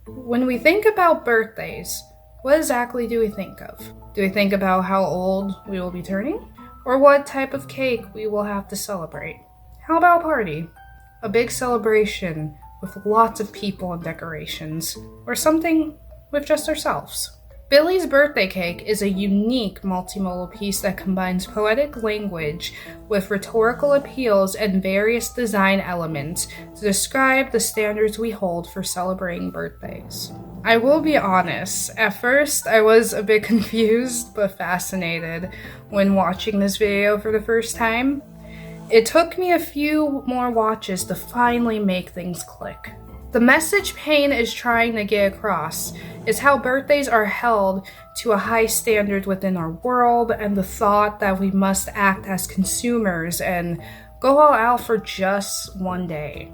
When we think about birthdays, what exactly do we think of? Do we think about how old we will be turning? Or what type of cake we will have to celebrate? How about a party? A big celebration with lots of people and decorations, or something with just ourselves. Billy's birthday cake is a unique multimodal piece that combines poetic language with rhetorical appeals and various design elements to describe the standards we hold for celebrating birthdays. I will be honest, at first I was a bit confused but fascinated when watching this video for the first time. It took me a few more watches to finally make things click. The message Paine is trying to get across is how birthdays are held to a high standard within our world, and the thought that we must act as consumers and go all out for just one day.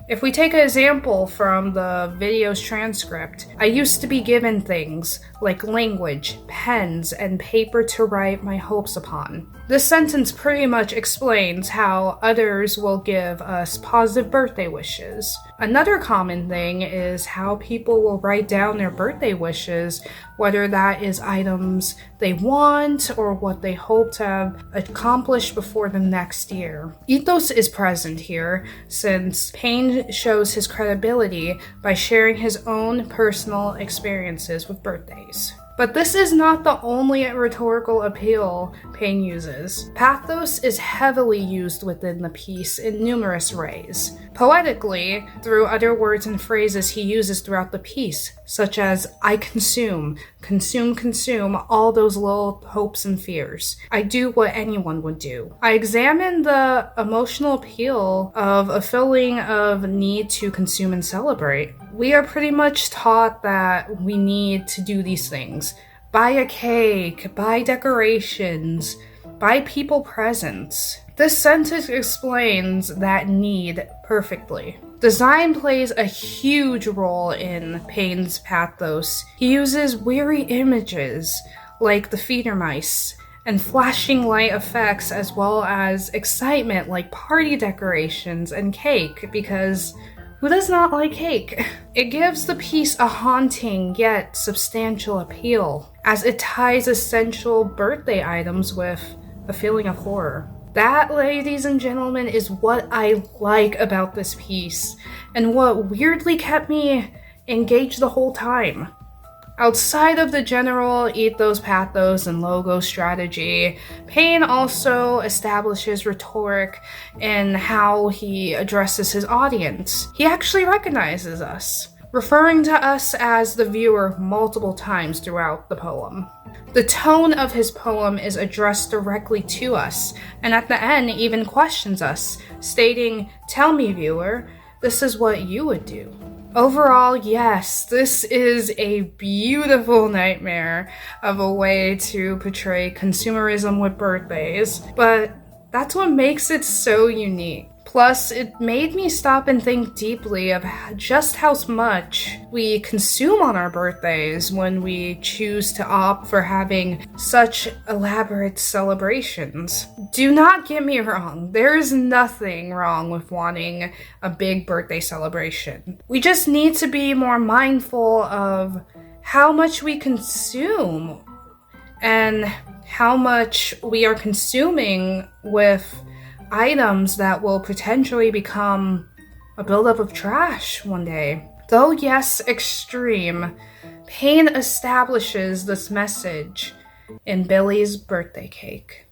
If we take an example from the video's transcript, I used to be given things like language, pens, and paper to write my hopes upon. This sentence pretty much explains how others will give us positive birthday wishes. Another common thing is how people will write down their birthday wishes, whether that is items they want or what they hope to have accomplished before the next year. Ethos is present here, since Paine shows his credibility by sharing his own personal experiences with birthdays. But this is not the only rhetorical appeal Paine uses. Pathos is heavily used within the piece in numerous ways. Poetically, through other words and phrases he uses throughout the piece, such as I consume, all those little hopes and fears. I do what anyone would do. I examine the emotional appeal of a feeling of need to consume and celebrate. We are pretty much taught that we need to do these things. Buy a cake, buy decorations, buy people presents. This sentence explains that need perfectly. Design plays a huge role in Paine's pathos. He uses weary images like the feeder mice and flashing light effects, as well as excitement like party decorations and cake, because who does not like cake? It gives the piece a haunting yet substantial appeal, as it ties essential birthday items with a feeling of horror. That, ladies and gentlemen, is what I like about this piece, and what weirdly kept me engaged the whole time. Outside of the general ethos, pathos, and logo strategy, Paine also establishes rhetoric in how he addresses his audience. He actually recognizes us, referring to us as the viewer multiple times throughout the poem. The tone of his poem is addressed directly to us, and at the end even questions us, stating, "Tell me, viewer, this is what you would do." Overall, yes, this is a beautiful nightmare of a way to portray consumerism with birthdays, but that's what makes it so unique. Plus, it made me stop and think deeply of just how much we consume on our birthdays when we choose to opt for having such elaborate celebrations. Do not get me wrong, there is nothing wrong with wanting a big birthday celebration. We just need to be more mindful of how much we consume and how much we are consuming with items that will potentially become a buildup of trash one day. Though yes, extreme, Paine establishes this message in Billy's birthday cake.